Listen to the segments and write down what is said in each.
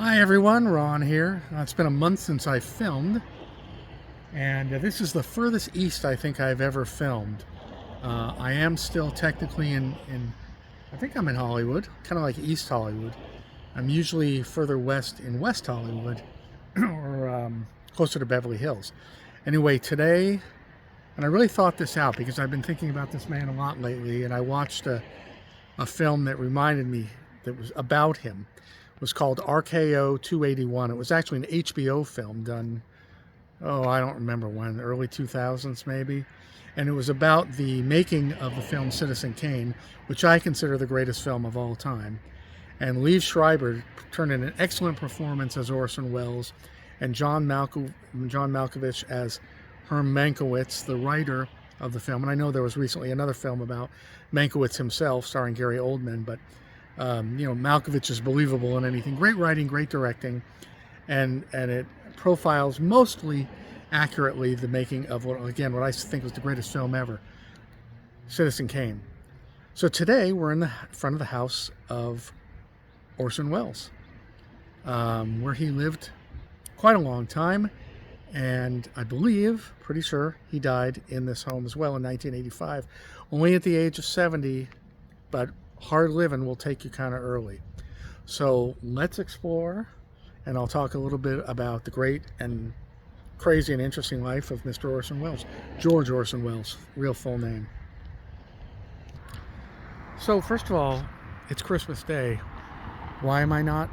Hi everyone, Ron here. It's been a month since I filmed, and this is the furthest east I think I've ever filmed. I am still technically I think I'm in Hollywood, kind of like East Hollywood. I'm usually further west in West Hollywood, or closer to Beverly Hills. Anyway, today, and I really thought this out because I've been thinking about this man a lot lately, and I watched a film that reminded me that was about him. It was called RKO 281. It was actually an HBO film done, I don't remember when, early 2000s maybe. And it was about the making of the film Citizen Kane, which I consider the greatest film of all time. And Liev Schreiber turned in an excellent performance as Orson Welles, and John Malkovich as Herm Mankiewicz, the writer of the film. And I know there was recently another film about Mankiewicz himself, starring Gary Oldman, but Malkovich is believable in anything. Great writing, great directing, and it profiles mostly accurately the making of what I think was the greatest film ever, Citizen Kane. So today we're in the front of the house of Orson Welles, where he lived quite a long time, and I believe, pretty sure, he died in this home as well in 1985, only at the age of 70, but hard living will take you kind of early. So let's explore, and I'll talk a little bit about the great and crazy and interesting life of Mr. Orson Welles. George Orson Welles, real full name. So first of all, it's Christmas Day. Why am I not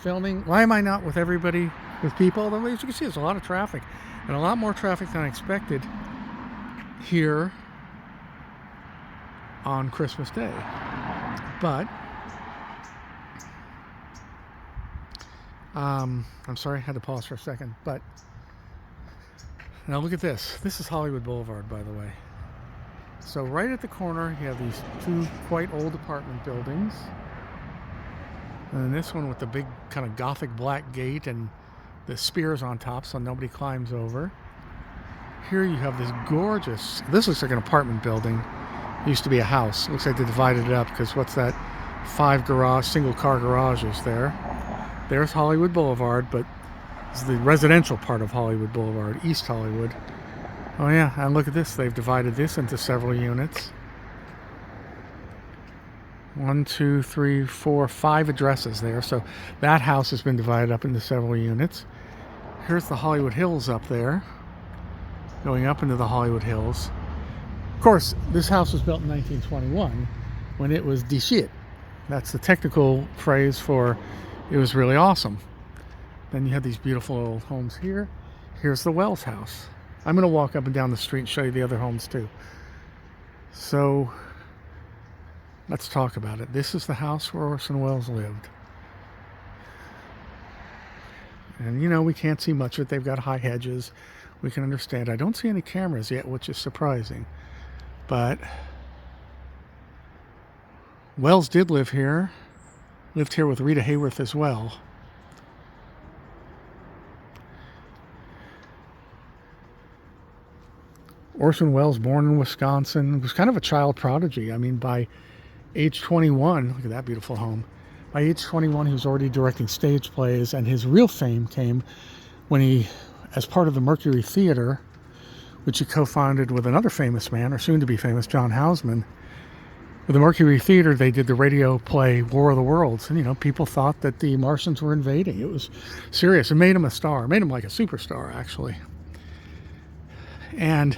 filming? Why am I not with everybody, with people? Although, as you can see, there's a lot of traffic, and a lot more traffic than I expected here on Christmas Day. But I'm sorry, I had to pause for a second. But now look at this. This is Hollywood Boulevard, by the way. So right at the corner, you have these two quite old apartment buildings. And then this one with the big kind of gothic black gate and the spears on top so nobody climbs over. Here you have this gorgeous, this looks like an apartment building. It used to be a house. Looks like they divided it up because what's that? 5 single car garages there. There's Hollywood Boulevard, but it's the residential part of Hollywood Boulevard, East Hollywood. Oh yeah, and look at this. They've divided this into several units. 1, 2, 3, 4, 5 addresses there. So that house has been divided up into several units. Here's the Hollywood Hills up there, going up into the Hollywood Hills. Of course, this house was built in 1921 when it was de shit. That's the technical phrase for it was really awesome. Then you have these beautiful old homes here. Here's the Welles house. I'm going to walk up and down the street and show you the other homes too. So let's talk about it. This is the house where Orson Welles lived. And we can't see much of it. They've got high hedges. We can understand. I don't see any cameras yet, which is surprising. But Welles did live here. Lived here with Rita Hayworth as well. Orson Welles, born in Wisconsin, was kind of a child prodigy. I mean, by age 21, look at that beautiful home. By age 21, he was already directing stage plays, and his real fame came when he, as part of the Mercury Theater, which he co-founded with another famous man, or soon-to-be famous, John Houseman. With the Mercury Theater, they did the radio play War of the Worlds, and people thought that the Martians were invading. It was serious. It made him a star. It made him like a superstar, actually. And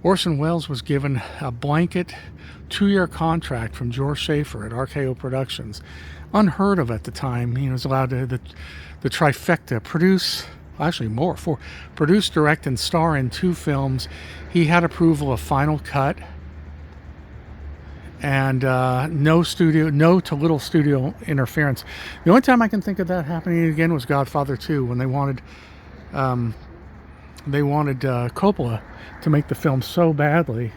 Orson Welles was given a blanket 2-year contract from George Schaefer at RKO Productions. Unheard of at the time. He was allowed to, the trifecta, produce, actually more, produce, direct, and star in 2 films. He had approval of Final Cut, and no to little studio interference. The only time I can think of that happening again was Godfather 2, when they wanted Coppola to make the film so badly.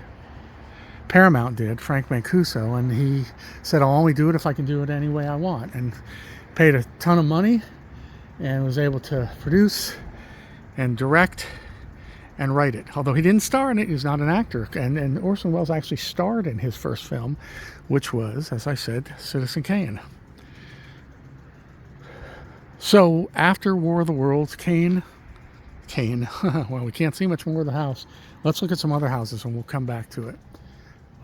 Paramount did, Frank Mancuso, and he said, I'll only do it if I can do it any way I want, and paid a ton of money and was able to produce and direct and write it. Although he didn't star in it, he was not an actor. And Orson Welles actually starred in his first film, which was, as I said, Citizen Kane. So after War of the Worlds, Kane, well, we can't see much more of the house. Let's look at some other houses and we'll come back to it.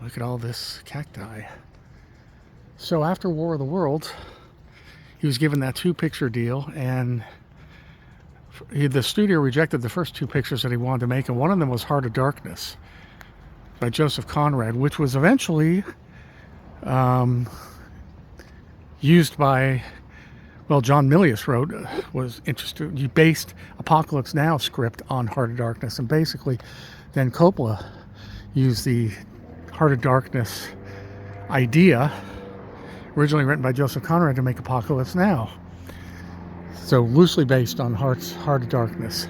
Look at all this cacti. So after War of the Worlds, he was given that 2-picture deal, and the studio rejected the first 2 pictures that he wanted to make, and one of them was Heart of Darkness by Joseph Conrad, which was eventually used by, well, John Milius was interested. He based Apocalypse Now script on Heart of Darkness, and basically then Coppola used the Heart of Darkness idea, originally written by Joseph Conrad, to make Apocalypse Now. So loosely based on Heart of Darkness.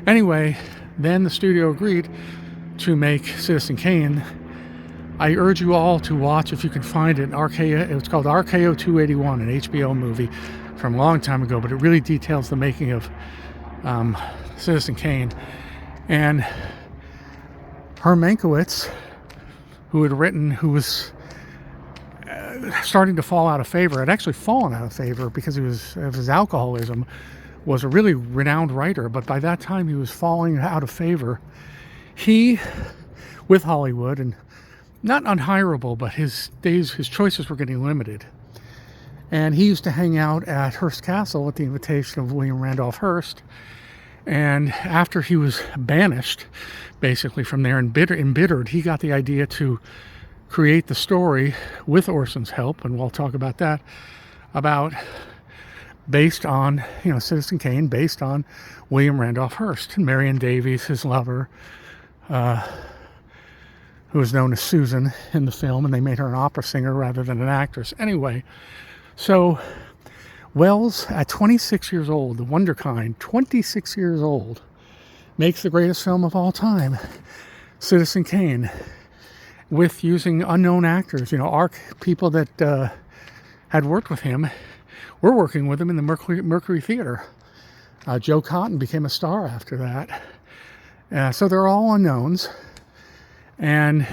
Anyway, then the studio agreed to make Citizen Kane. I urge you all to watch, if you can find it, it's called RKO 281, an HBO movie from a long time ago, but it really details the making of Citizen Kane. And Herm Mankiewicz, who was starting to fall out of favor, had actually fallen out of favor because of his alcoholism, was a really renowned writer, but by that time he was falling out of favor. He, with Hollywood, and not unhireable, but his choices were getting limited. And he used to hang out at Hearst Castle at the invitation of William Randolph Hearst. And after he was banished, basically, from there, embittered, he got the idea to create the story with Orson's help, and we'll talk about that, based on, Citizen Kane, based on William Randolph Hearst. Marion Davies, his lover, who was known as Susan in the film, and they made her an opera singer rather than an actress. Anyway, so Wells, at 26 years old, the wonderkind, 26 years old, makes the greatest film of all time, Citizen Kane, with using unknown actors. People that had worked with him were working with him in the Mercury Theater. Joe Cotton became a star after that. So they're all unknowns. And,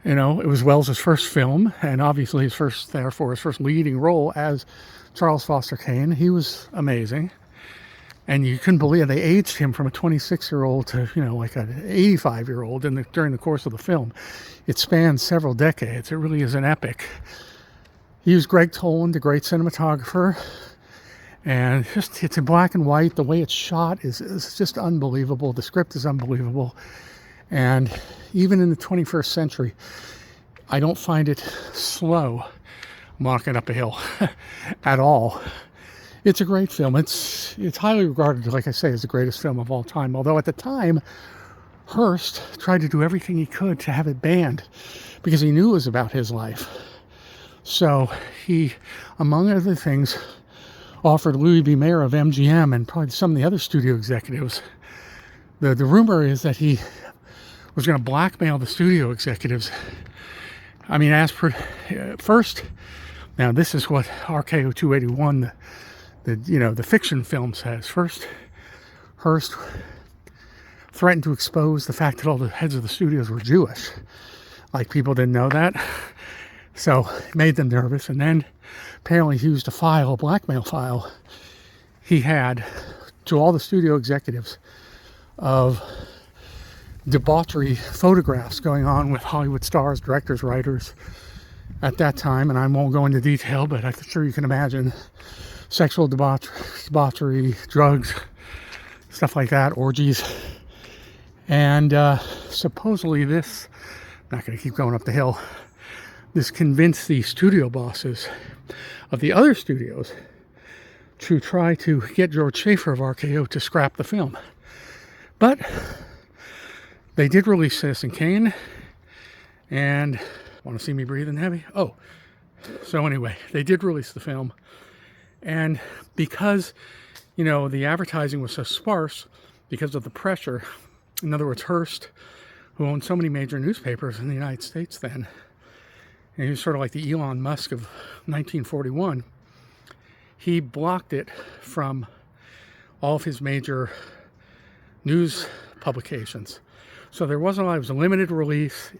it was Wells's first film, and obviously his first leading role as Charles Foster Kane. He was amazing. And you couldn't believe it. They aged him from a 26-year-old to, like an 85-year-old during the course of the film. It spans several decades. It really is an epic. He used Greg Toland, the great cinematographer. And it's in black and white. The way it's shot is just unbelievable. The script is unbelievable. And even in the 21st century, I don't find it slow walking up a hill at all. It's a great film. It's highly regarded, like I say, as the greatest film of all time. Although at the time, Hearst tried to do everything he could to have it banned because he knew it was about his life. So he, among other things, offered Louis B. Mayer of MGM and probably some of the other studio executives. The rumor is that he was going to blackmail the studio executives. I mean, first, now this is what RKO 281, the fiction film says. First, Hearst threatened to expose the fact that all the heads of the studios were Jewish. Like, people didn't know that. So it made them nervous. And then apparently he used a blackmail file he had to all the studio executives of debauchery photographs going on with Hollywood stars, directors, writers at that time. And I won't go into detail, but I'm sure you can imagine sexual debauchery, drugs, stuff like that, orgies. And supposedly this, I'm not going to keep going up the hill, this convinced the studio bosses of the other studios to try to get George Schaefer of RKO to scrap the film. But they did release Citizen Kane, and want to see me breathing heavy? Oh, so anyway, they did release the film. And because, the advertising was so sparse because of the pressure, in other words, Hearst, who owned so many major newspapers in the United States then, and he was sort of like the Elon Musk of 1941, he blocked it from all of his major news publications. So there wasn't a lot. It was a limited release.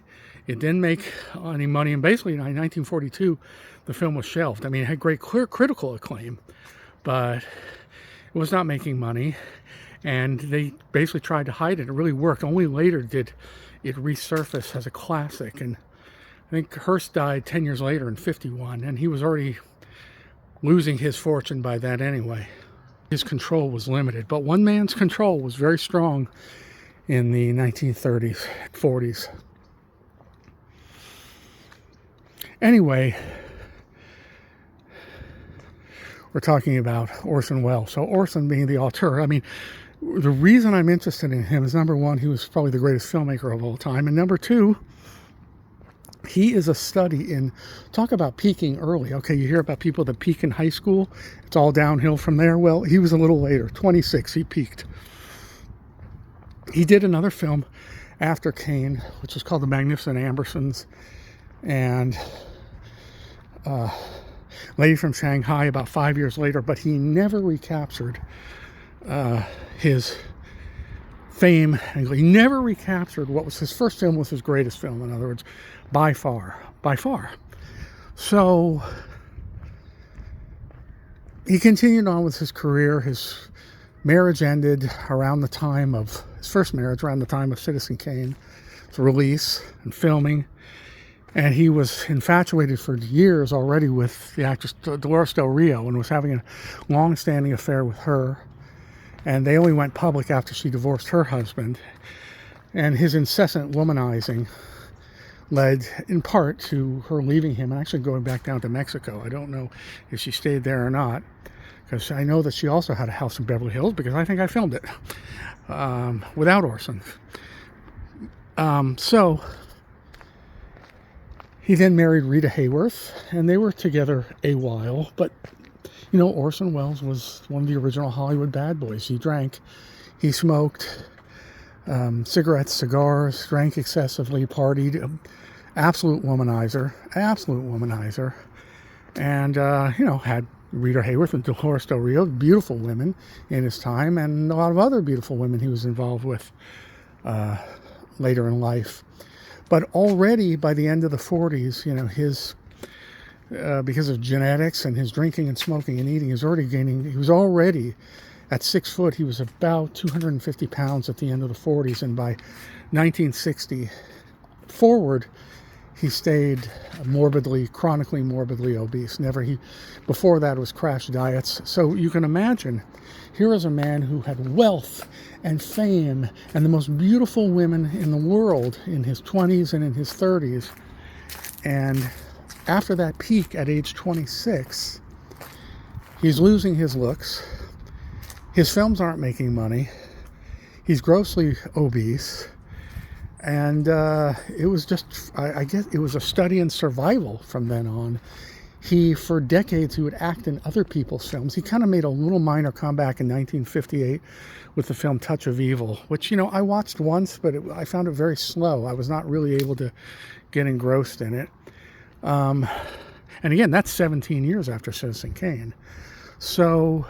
It didn't make any money. And basically, in 1942, the film was shelved. I mean, it had great critical acclaim, but it was not making money, and they basically tried to hide it. It really worked. Only later did it resurface as a classic, and I think Hearst died 10 years later in 51, and he was already losing his fortune by then anyway. His control was limited, but one man's control was very strong in the 1930s, 40s. Anyway, we're talking about Orson Welles. So Orson being the auteur, I mean, the reason I'm interested in him is, number one, he was probably the greatest filmmaker of all time, and number two, he is a study in, talk about peaking early. Okay, you hear about people that peak in high school, it's all downhill from there. Well, he was a little later, 26, he peaked. He did another film after Kane, which was called The Magnificent Ambersons, and Lady from Shanghai about 5 years later, but he never recaptured his fame. He never recaptured what was his first film, was his greatest film, in other words, by far. So he continued on with his career. His marriage ended around the time of his first marriage, around the time of Citizen Kane's release and filming. And he was infatuated for years already with the actress Dolores Del Rio, and was having a long-standing affair with her. And they only went public after she divorced her husband. And his incessant womanizing led in part to her leaving him and actually going back down to Mexico. I don't know if she stayed there or not, because I know that she also had a house in Beverly Hills, because I think I filmed it without Orson. So he then married Rita Hayworth, and they were together a while. But, you know, Orson Welles was one of the original Hollywood bad boys. He drank, he smoked cigarettes, cigars, drank excessively, partied, absolute womanizer, and, you know, had Rita Hayworth and Dolores Del Rio, beautiful women in his time, and a lot of other beautiful women he was involved with later in life. But already by the end of the 40s, you know, his because of genetics and his drinking and smoking and eating, he was already at 6 foot. He was about 250 pounds at the end of the 40s, and by 1960 forward, he stayed chronically morbidly obese. Before that was crash diets. So you can imagine, here is a man who had wealth and fame and the most beautiful women in the world in his 20s and in his 30s. And after that peak at age 26, he's losing his looks. His films aren't making money. He's grossly obese. And it was just, I guess it was a study in survival from then on. For decades, he would act in other people's films. He kind of made a little minor comeback in 1958 with the film Touch of Evil, which, you know, I watched once, but I found it very slow. I was not really able to get engrossed in it. And again, that's 17 years after Citizen Kane. So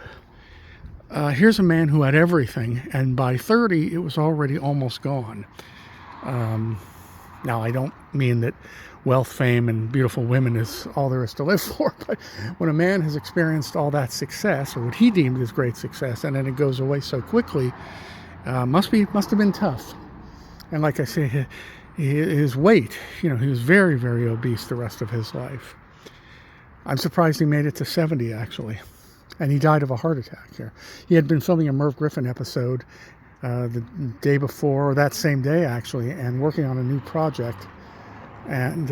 here's a man who had everything, and by 30, it was already almost gone. Now, I don't mean that wealth, fame, and beautiful women is all there is to live for, but when a man has experienced all that success, or what he deemed as great success, and then it goes away so quickly, must have been tough. And like I say, his weight, you know, he was very, very obese the rest of his life. I'm surprised he made it to 70, actually. And he died of a heart attack here. He had been filming a Merv Griffin episode the day before, or that same day actually, and working on a new project. And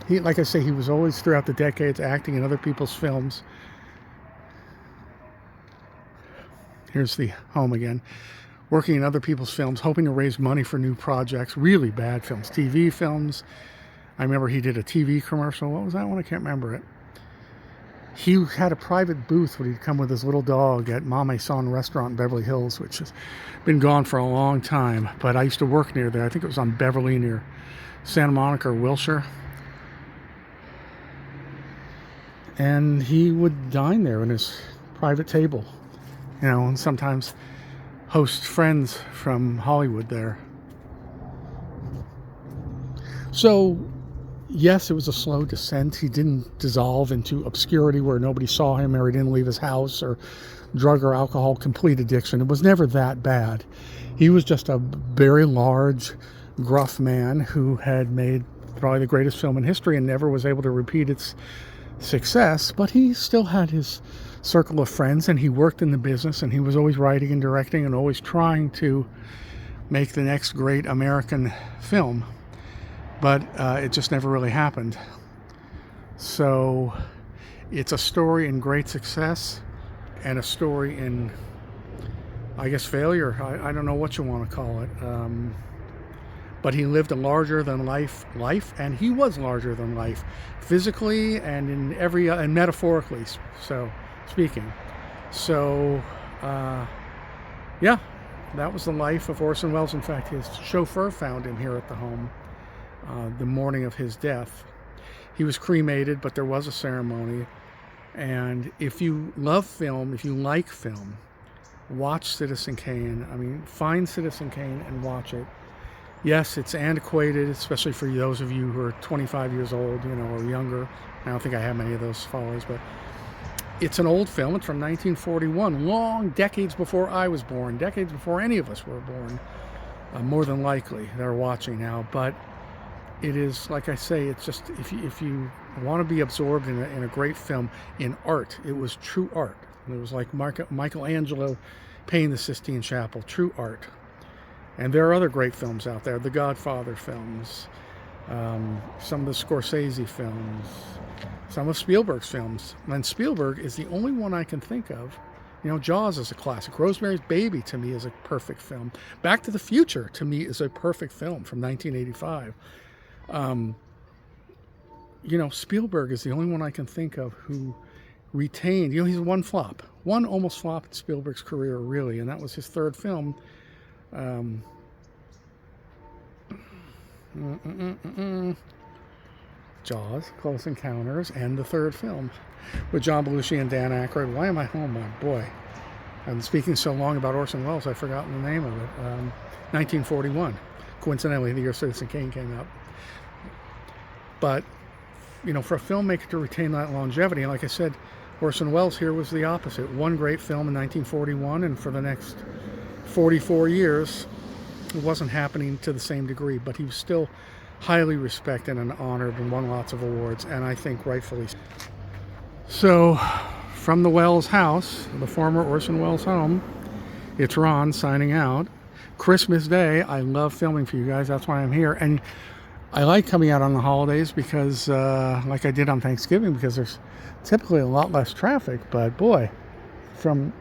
he, like I say, he was always throughout the decades acting in other people's films. Here's the home again. Working in other people's films, hoping to raise money for new projects, really bad films, TV films. I remember he did a TV commercial. What was that one? I can't remember it. He had a private booth where he'd come with his little dog at Mame Son restaurant in Beverly Hills, which has been gone for a long time. But I used to work near there. I think it was on Beverly near Santa Monica or Wilshire. And he would dine there in his private table, you know, and sometimes host friends from Hollywood there. So yes, it was a slow descent. He didn't dissolve into obscurity where nobody saw him, or he didn't leave his house, or drug or alcohol complete addiction. It was never that bad. He was just a very large, gruff man who had made probably the greatest film in history and never was able to repeat its success, but he still had his circle of friends, and he worked in the business, and he was always writing and directing and always trying to make the next great American film, but it just never really happened. So it's a story in great success and a story in, I guess, failure. I don't know what you want to call it. But he lived a larger than life, and he was larger than life, physically and in every and metaphorically. So speaking. So yeah, that was the life of Orson Welles. In fact, his chauffeur found him here at the home the morning of his death. He was cremated, but there was a ceremony. And if you love film, if you like film, watch Citizen Kane. I mean, find Citizen Kane and watch it. Yes, it's antiquated, especially for those of you who are 25 years old, or younger. I don't think I have many of those followers, but it's an old film. It's from 1941, long decades before I was born, decades before any of us were born, more than likely. They're watching now, but it is, like I say, it's just, if you want to be absorbed in a great film, in art, it was true art. It was like Michelangelo painting the Sistine Chapel, true art. And there are other great films out there, the Godfather films, some of the Scorsese films, some of Spielberg's films. And Spielberg is the only one I can think of. Jaws is a classic. Rosemary's Baby, to me, is a perfect film. Back to the Future, to me, is a perfect film from 1985. Spielberg is the only one I can think of who retained, he's one almost flop in Spielberg's career, really, and that was his third film. Jaws, Close Encounters, and the third film with John Belushi and Dan Aykroyd. Why am I home, my boy? I've been speaking so long about Orson Welles, I've forgotten the name of it. 1941, coincidentally, the year Citizen Kane came out. But, for a filmmaker to retain that longevity, like I said, Orson Welles here was the opposite. One great film in 1941, and for the next 44 years, it wasn't happening to the same degree, but he was still highly respected and honored and won lots of awards, and I think rightfully so. So, from the Welles house, the former Orson Welles home, it's Ron signing out. Christmas Day, I love filming for you guys, that's why I'm here, and I like coming out on the holidays because, like I did on Thanksgiving, because there's typically a lot less traffic, but boy, from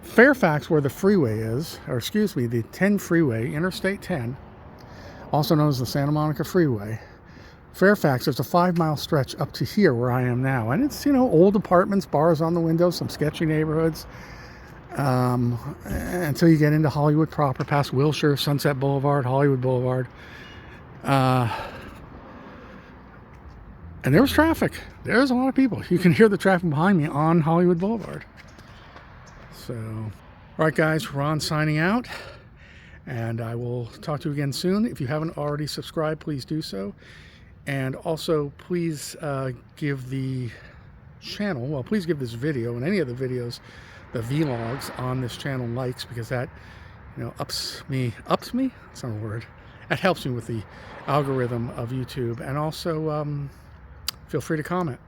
Fairfax, where the freeway is, the 10 freeway, Interstate 10, also known as the Santa Monica Freeway, Fairfax, there's a 5-mile stretch up to here where I am now. And it's, old apartments, bars on the windows, some sketchy neighborhoods, until you get into Hollywood proper, past Wilshire, Sunset Boulevard, Hollywood Boulevard. And there was traffic. There's a lot of people. You can hear the traffic behind me on Hollywood Boulevard. So, all right, guys, Ron signing out, and I will talk to you again soon. If you haven't already subscribed, please do so. And also, please give the channel, please give this video and any of the videos, the vlogs on this channel likes, because that, ups me? That's not a word. That helps me with the algorithm of YouTube. And also, feel free to comment.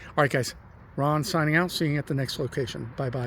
All right, guys, Ron signing out. See you at the next location. Bye-bye.